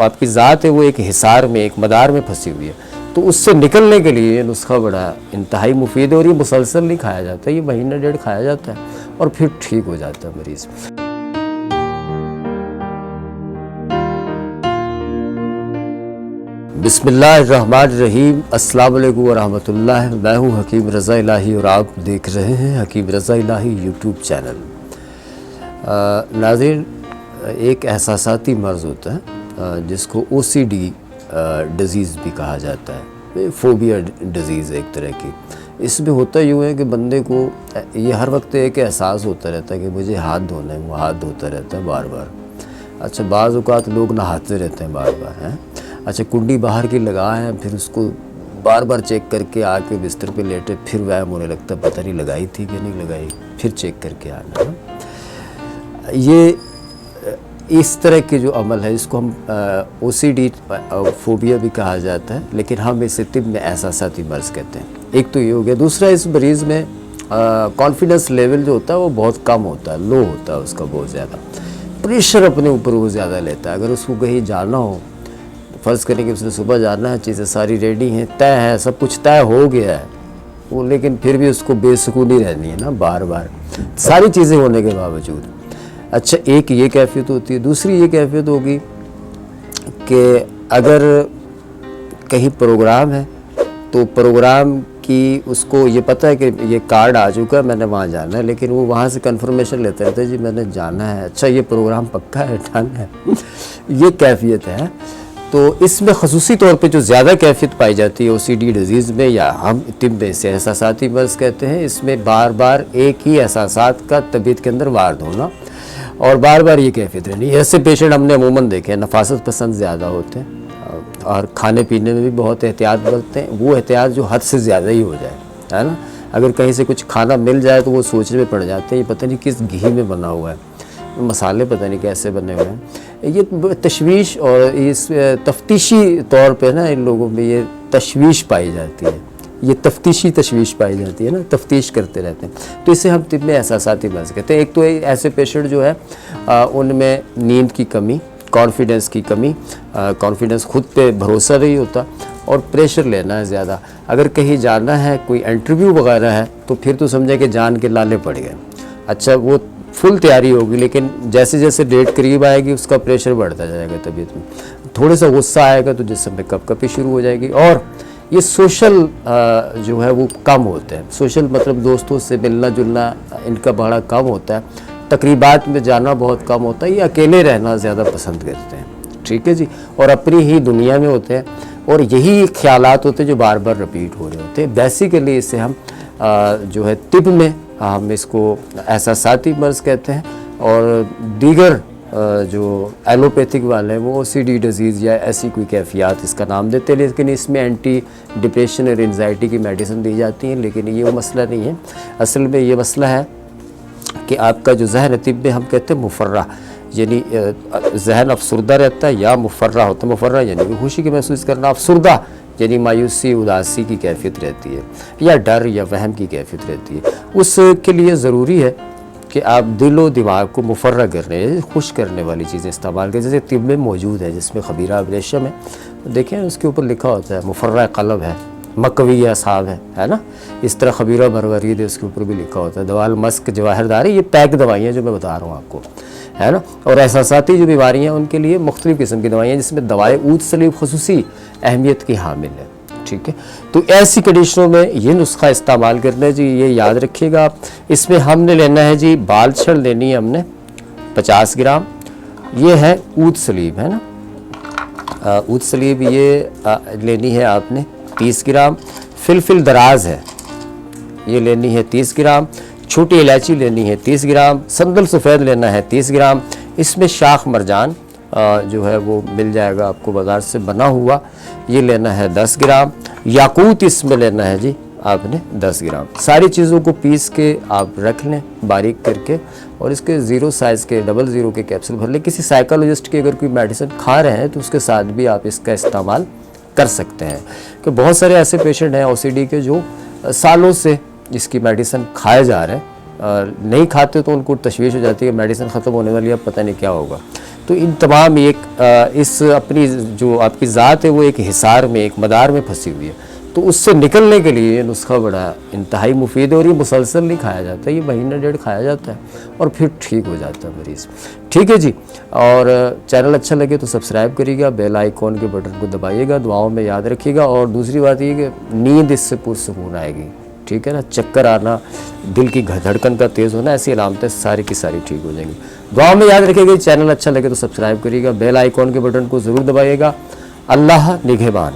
आपकी ज़ात है वो एक हिसार में, एक मदार में फंसी हुई है। तो उससे निकलने के लिए ये नुस्खा बड़ा इंतहाई मुफीद है और ये मुसलसल नहीं खाया जाता, ये महीना डेढ़ खाया जाता है और फिर ठीक हो जाता है मरीज़। बिस्मिल्लाहिर्रहमानिर्रहीम, अस्सलाम वालेकुम व रहमतुल्लाह। मैं हूँ हकीम रज़ा इलाही और आप देख रहे हैं हकीम रज़ा इलाही यूट्यूब चैनल। नाज़रीन, एक एहसासाती मर्ज़ होता है जिसको OCD डिज़ीज़ भी कहा जाता है, फ़ोबिया डिज़ीज़ एक तरह की। इसमें होता यूँ है कि बंदे को ये हर वक्त एक एहसास होता रहता है कि मुझे हाथ धोना है, वो हाथ धोता रहता है बार बार। अच्छा, बाज़ औक़ात लोग नहाते रहते हैं बार बार, हैं। अच्छा, कुंडी बाहर की लगाए हैं, फिर उसको बार बार चेक करके आके बिस्तर पे लेटे, फिर व्यायाम होने लगता है, पता नहीं लगाई थी कि नहीं लगाई, फिर चेक करके आना है। ये इस तरह के जो अमल है इसको हम OCD फ़ोबिया भी कहा जाता है, लेकिन हम इसे तिब में एहसासाती मर्ज़ कहते हैं। एक तो ये हो गया। दूसरा, इस मरीज़ में कॉन्फिडेंस लेवल जो होता है वो बहुत कम होता है, लो होता है उसका बहुत ज़्यादा। प्रेशर अपने ऊपर वो ज़्यादा लेता है। अगर उसको कहीं जाना हो, फ़र्ज़ करें कि उसने सुबह जाना है, चीज़ें सारी रेडी हैं, तय है, सब कुछ तय हो गया है वो, लेकिन फिर भी उसको बेसुकूनी रहनी है ना बार बार, सारी चीज़ें होने के बावजूद। अच्छा, एक ये कैफियत होती है। दूसरी ये कैफियत होगी कि अगर कहीं प्रोग्राम है तो प्रोग्राम की उसको ये पता है कि ये कार्ड आ चुका है, मैंने वहाँ जाना है, लेकिन वो वहाँ से कंफर्मेशन लेते रहते हैं, जी मैंने जाना है, अच्छा ये प्रोग्राम पक्का है, डन है। ये कैफियत है। तो इसमें ख़ुसूसी तौर पे जो ज़्यादा कैफियत पाई जाती है OCD डिज़ीज़ में, या हम तिब में इसे एहसासाती मर्ज़ कहते हैं, इसमें बार बार एक ही एहसासात का तबीयत के अंदर वार्ड होना और बार बार ये कैफियत रहनी। ऐसे पेशेंट हमने अमूमन देखे हैं, नफासत पसंद ज़्यादा होते हैं और खाने पीने में भी बहुत एहतियात बरतते हैं। वो एहतियात जो हद से ज़्यादा ही हो जाए, है ना। अगर कहीं से कुछ खाना मिल जाए तो वो सोचने में पड़ जाते हैं, ये पता नहीं किस घी में बना हुआ है, मसाले पता नहीं कैसे बने हुए हैं। ये तशवीश और इस तफ्तीशी तौर पे ना इन लोगों में ये तशवीश पाई जाती है, ये तफ्तीशी तशवीश पाई जाती है ना, तफ्तीश करते रहते हैं। तो इसे हम तिब में एहसासाती मर्ज़ कहते हैं। एक तो ऐसे पेशेंट जो है उनमें नींद की कमी, कॉन्फिडेंस की कमी, कॉन्फिडेंस खुद पे भरोसा नहीं होता और प्रेशर लेना है ज़्यादा। अगर कहीं जाना है, कोई इंटरव्यू वगैरह है, तो फिर तो समझे कि जान के लाले पड़ गए। अच्छा, वो फुल तैयारी होगी, लेकिन जैसे जैसे डेट करीब आएगी उसका प्रेशर बढ़ता जाएगा तबीयत में। थोड़ा सा गुस्सा आएगा तो जिस समय कपकपी शुरू हो जाएगी। और ये सोशल जो है वो कम होते हैं। सोशल मतलब दोस्तों से मिलना जुलना इनका बड़ा कम होता है, तकरीबात में जाना बहुत कम होता है, ये अकेले रहना ज़्यादा पसंद करते हैं, ठीक है जी, और अपनी ही दुनिया में होते हैं और यही ख्यालात होते हैं जो बार बार रिपीट हो रहे होते हैं। बेसिकली इसे हम जो है तिब में हम इसको एहसासाती मर्ज़ कहते हैं और दीगर जो एलोपैथिक वाले हैं वो OCD डिज़ीज़ या ऐसी कोई कैफियत इसका नाम देते हैं, लेकिन इसमें एंटी डिप्रेशन और एंजाइटी की मेडिसिन दी जाती हैं। लेकिन ये वो मसला नहीं है। असल में ये मसला है कि आपका जो जहन तिब में हम कहते हैं मुफर्रा, यानी जहन अफसरदा रहता है या मुफर्रा होता है। मुफर्रा यानी कि खुशी की महसूस करना, अफसरदा यानी मायूसी उदासी की कैफियत रहती है, या डर या वहम की कैफियत रहती है। उसके लिए ज़रूरी है कि आप दिलो दिमाग को मुफर्रा करने, खुश करने वाली चीज़ें इस्तेमाल करें, जैसे तिब में मौजूद है जिसमें खबीरा रेशम है, देखें उसके ऊपर लिखा होता है मुफर्रा क़ल्ब है, मकवी असाब है ना। इस तरह खबीरा मरवरीद है, उसके ऊपर भी लिखा होता है। दवाल मस्क जवाहरदारी, ये पैक दवाइयाँ जो मैं बता रहा हूँ आपको, है ना। और एहसासाती जो बीमारियाँ उनके लिए मुख्तलिफ़ किस्म की दवाइयाँ, जिसमें दवाएँ ऊद सलीब खसूसी अहमियत की हामिल है, ठीक है। तो ऐसी कंडीशनों में ये नुस्खा इस्तेमाल करना है जी, ये याद रखिएगा आप। इसमें हमने लेना है जी, बाल छड़ लेनी है हमने 50 ग्राम, ये है ऊद सलीब, है ना। ऊद सलीब ये लेनी है आपने 30 ग्राम। फिलफिल दराज है, ये लेनी है 30 ग्राम। छोटी इलायची लेनी है 30 ग्राम। संदल सफ़ेद लेना है 30 ग्राम। इसमें शाख मरजान जो है वो मिल जाएगा आपको बाज़ार से बना हुआ, ये लेना है 10 ग्राम। याकूत इसमें लेना है जी आपने 10 ग्राम। सारी चीज़ों को पीस के आप रख लें बारीक करके, और इसके 0 साइज़ के 00 के कैप्सूल भर लें। किसी साइकोलॉजिस्ट की अगर कोई मेडिसिन खा रहे हैं तो उसके साथ भी आप इसका इस्तेमाल कर सकते हैं, कि बहुत सारे ऐसे पेशेंट हैं OCD के जो सालों से इसकी मेडिसिन खाए जा रहे हैं, नहीं खाते तो उनको तशवीश हो जाती है मेडिसिन ख़त्म होने वाली है, अब पता नहीं क्या होगा। तो इन तमाम इस अपनी जो आपकी ज़ात है वो एक हिसार में, एक मदार में फंसी हुई है। तो उससे निकलने के लिए ये नुस्खा बड़ा इंतहाई मुफीद है, और ये मुसलसल नहीं खाया जाता, ये महीना डेढ़ खाया जाता है और फिर ठीक हो जाता है मरीज़। ठीक है जी। और चैनल अच्छा लगे तो सब्सक्राइब करिएगा, बेल आइकॉन के बटन को दबाइएगा, दुआओं में याद रखिएगा। और दूसरी बात ये कि नींद इससे पुरसकून आएगी, ठीक है ना। चक्कर आना, दिल की धड़कन का तेज़ होना, ऐसी अलामतें सारी की सारी ठीक हो जाएंगी। दुआओं में याद रखिएगा। चैनल अच्छा लगे तो सब्सक्राइब करिएगा, बेल आइकॉन के बटन को ज़रूर दबाइएगा। अल्लाह निगहबान।